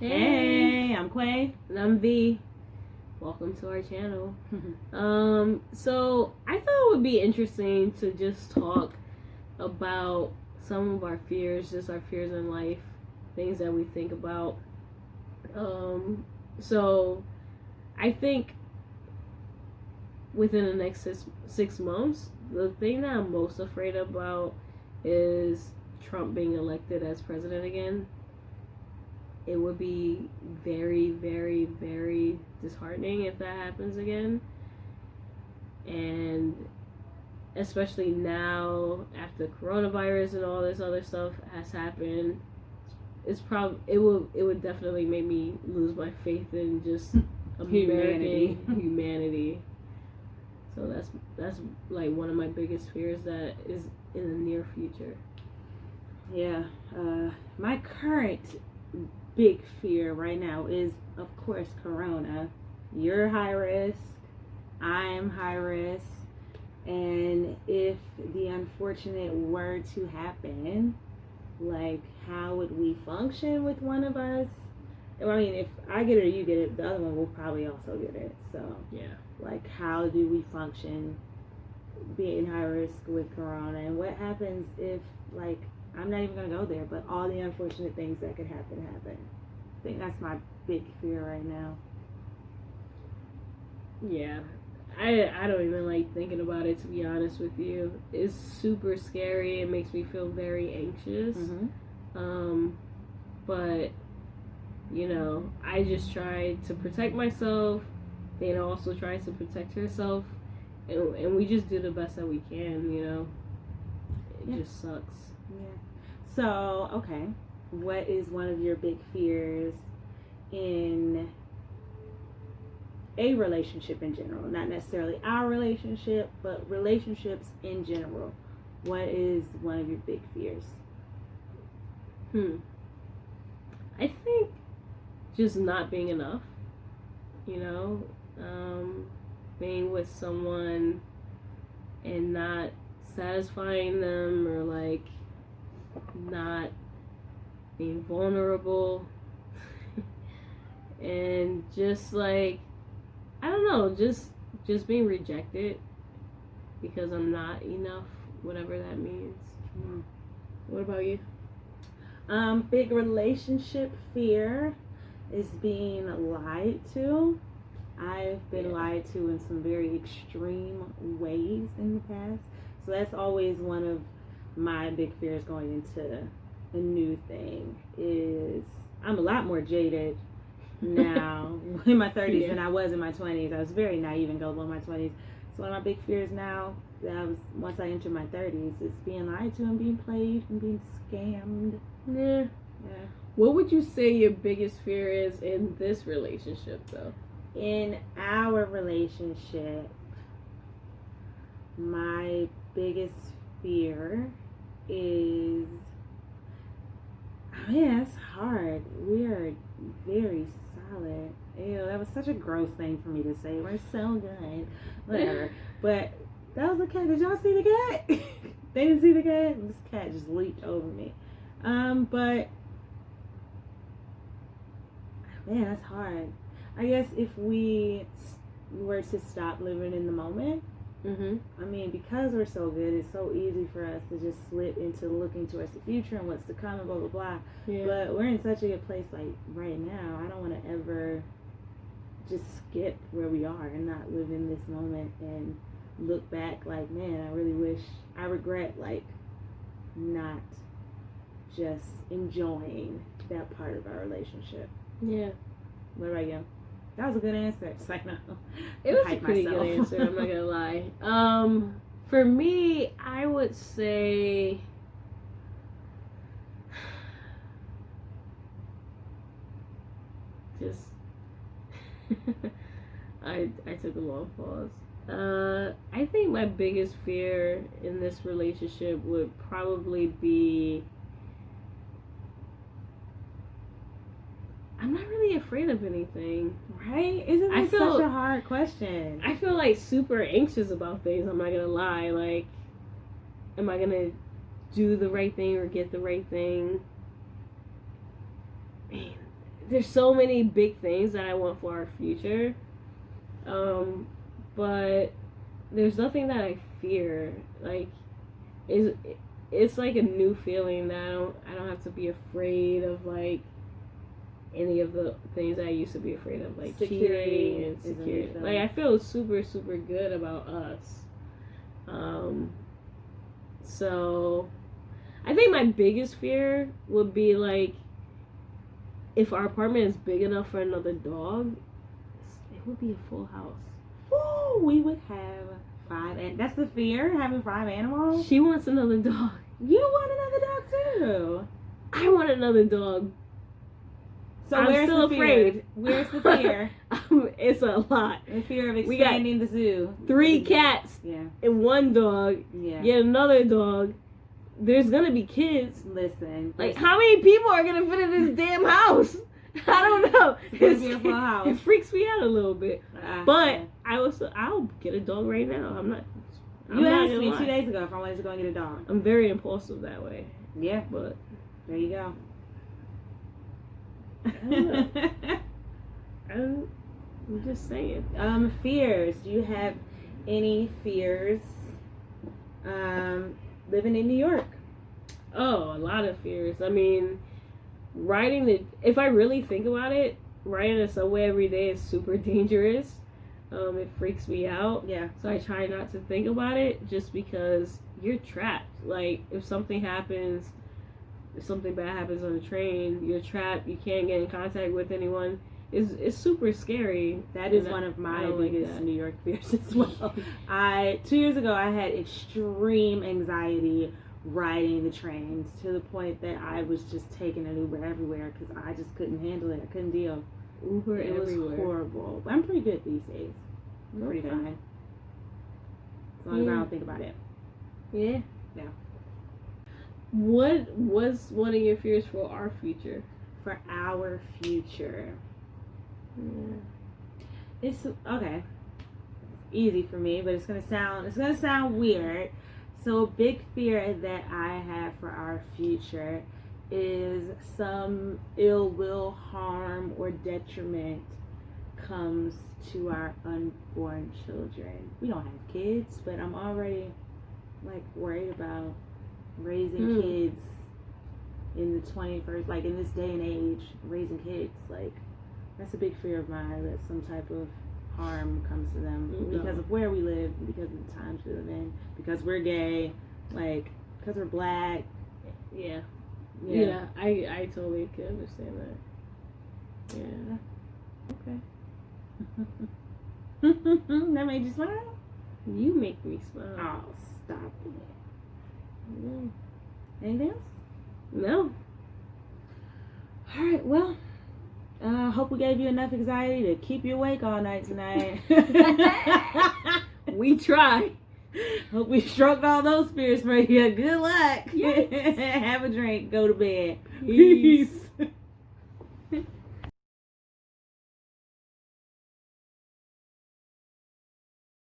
Hey, I'm Quay. And I'm V. Welcome to our channel. So I thought it would be interesting to just talk about some of our fears, just our fears in life, things that we think about. So I think within the next six months, the thing that I'm most afraid about is Trump being elected as president again. It would be very, very, very disheartening if that happens again. And especially now, after coronavirus and all this other stuff has happened, it would definitely make me lose my faith in just American humanity. So that's like one of my biggest fears that is in the near future. Yeah, my current big fear right now is, of course, Corona. You're high risk, I'm high risk, and if the unfortunate were to happen, like, how would we function with one of us? I mean, if I get it or you get it, the other one will probably also get it. So, yeah, like, how do we function being high risk with Corona? And what happens if, like, I'm not even going to go there, but all the unfortunate things that could happen. I think that's my big fear right now. Yeah. I don't even like thinking about it, to be honest with you. It's super scary. It makes me feel very anxious. But, you know, I just try to protect myself. Dana also tries to protect herself. And we just do the best that we can, you know. It just sucks. Yeah. So, okay. What is one of your big fears in a relationship in general? Not necessarily our relationship, but relationships in general. What is one of your big fears? I think just not being enough, you know, being with someone and not satisfying them, or like not being vulnerable and just like, I don't know, just being rejected because I'm not enough, whatever that means. What about you? Big relationship fear is being lied to. I've been lied to in some very extreme ways in the past. So that's always one of my big fears going into a new thing. Is I'm a lot more jaded now in my 30s than I was in my 20s. I was very naive and gullible in my 20s. So one of my big fears now, once I entered my 30s, is being lied to and being played and being scammed. Yeah. What would you say your biggest fear is in this relationship, though? In our relationship, my biggest fear is, that's hard. We are very solid. Ew, that was such a gross thing for me to say. We're so good. Whatever. But that was a cat. Did y'all see the cat? They didn't see the cat? This cat just leaped over me. But man, that's hard. I guess if we were to stop living in the moment, I mean, because we're so good, it's so easy for us to just slip into looking towards the future and what's to come and blah, blah, blah. Yeah. But we're in such a good place, like, right now. I don't want to ever just skip where we are and not live in this moment and look back like, man, I regret, like, not just enjoying that part of our relationship. Yeah. What about you? That was a good answer. It's like, no. It was a pretty good answer, I'm not gonna lie. For me, I would say just I took a long pause. I think my biggest fear in this relationship would probably be, I'm not really afraid of anything. Right? Isn't that such a hard question? I feel like super anxious about things, I'm not gonna lie. Like, am I gonna do the right thing or get the right thing? Man, there's so many big things that I want for our future, but there's nothing that I fear. Like, it's like a new feeling that I don't have to be afraid of like any of the things I used to be afraid of, like cheating and security. Like, I feel super, super good about us. So I think my biggest fear would be like, if our apartment is big enough for another dog, it would be a full house. Woo, we would have 5, and that's the fear, having 5 animals. She wants another dog. You want another dog too. I want another dog. So I'm where's still the fear? afraid. Where's the fear? It's a lot. The fear of expanding the zoo. 3 cats. Yeah. And 1 dog. Yeah. Get another dog. There's gonna be kids. Listen. Like, how many people are gonna fit in this damn house? I don't know. It's gonna be a full house. It freaks me out a little bit. But I'll get a dog right now. You asked me 2 days ago if I wanted to go and get a dog. I'm very impulsive that way. Yeah. But there you go. I'm just saying. Fears. Do you have any fears living in New York? Oh, a lot of fears. I mean, if I really think about it, riding the subway every day is super dangerous. It freaks me out. Yeah. So I try not to think about it, just because you're trapped. Like, if something bad happens on the train, you're trapped. You can't get in contact with anyone. It's super scary. That is one of my biggest New York fears as well. 2 years ago, I had extreme anxiety riding the trains, to the point that I was just taking an Uber everywhere because I just couldn't handle it. I couldn't deal. Uber it everywhere. was horrible. But I'm pretty good these days. I'm pretty fine. As long as I don't think about it. Yeah. Yeah. What was one of your fears for our future? For our future. Yeah. It's okay. It's easy for me, but it's gonna sound weird. So a big fear that I have for our future is some ill will, harm, or detriment comes to our unborn children. We don't have kids, but I'm already like worried about raising kids in the 21st, like in this day and age, raising kids. Like, that's a big fear of mine, that some type of harm comes to them because of where we live, because of the times we live in, because we're gay, like, because we're black. Yeah. I totally can understand that. Yeah. Okay. That made you smile? You make me smile. Oh, stop it. Yeah. Anything else? No. All right, well, hope we gave you enough anxiety to keep you awake all night tonight. We try. Hope we stroked all those fears for you. Good luck. Yes. Have a drink. Go to bed. Peace.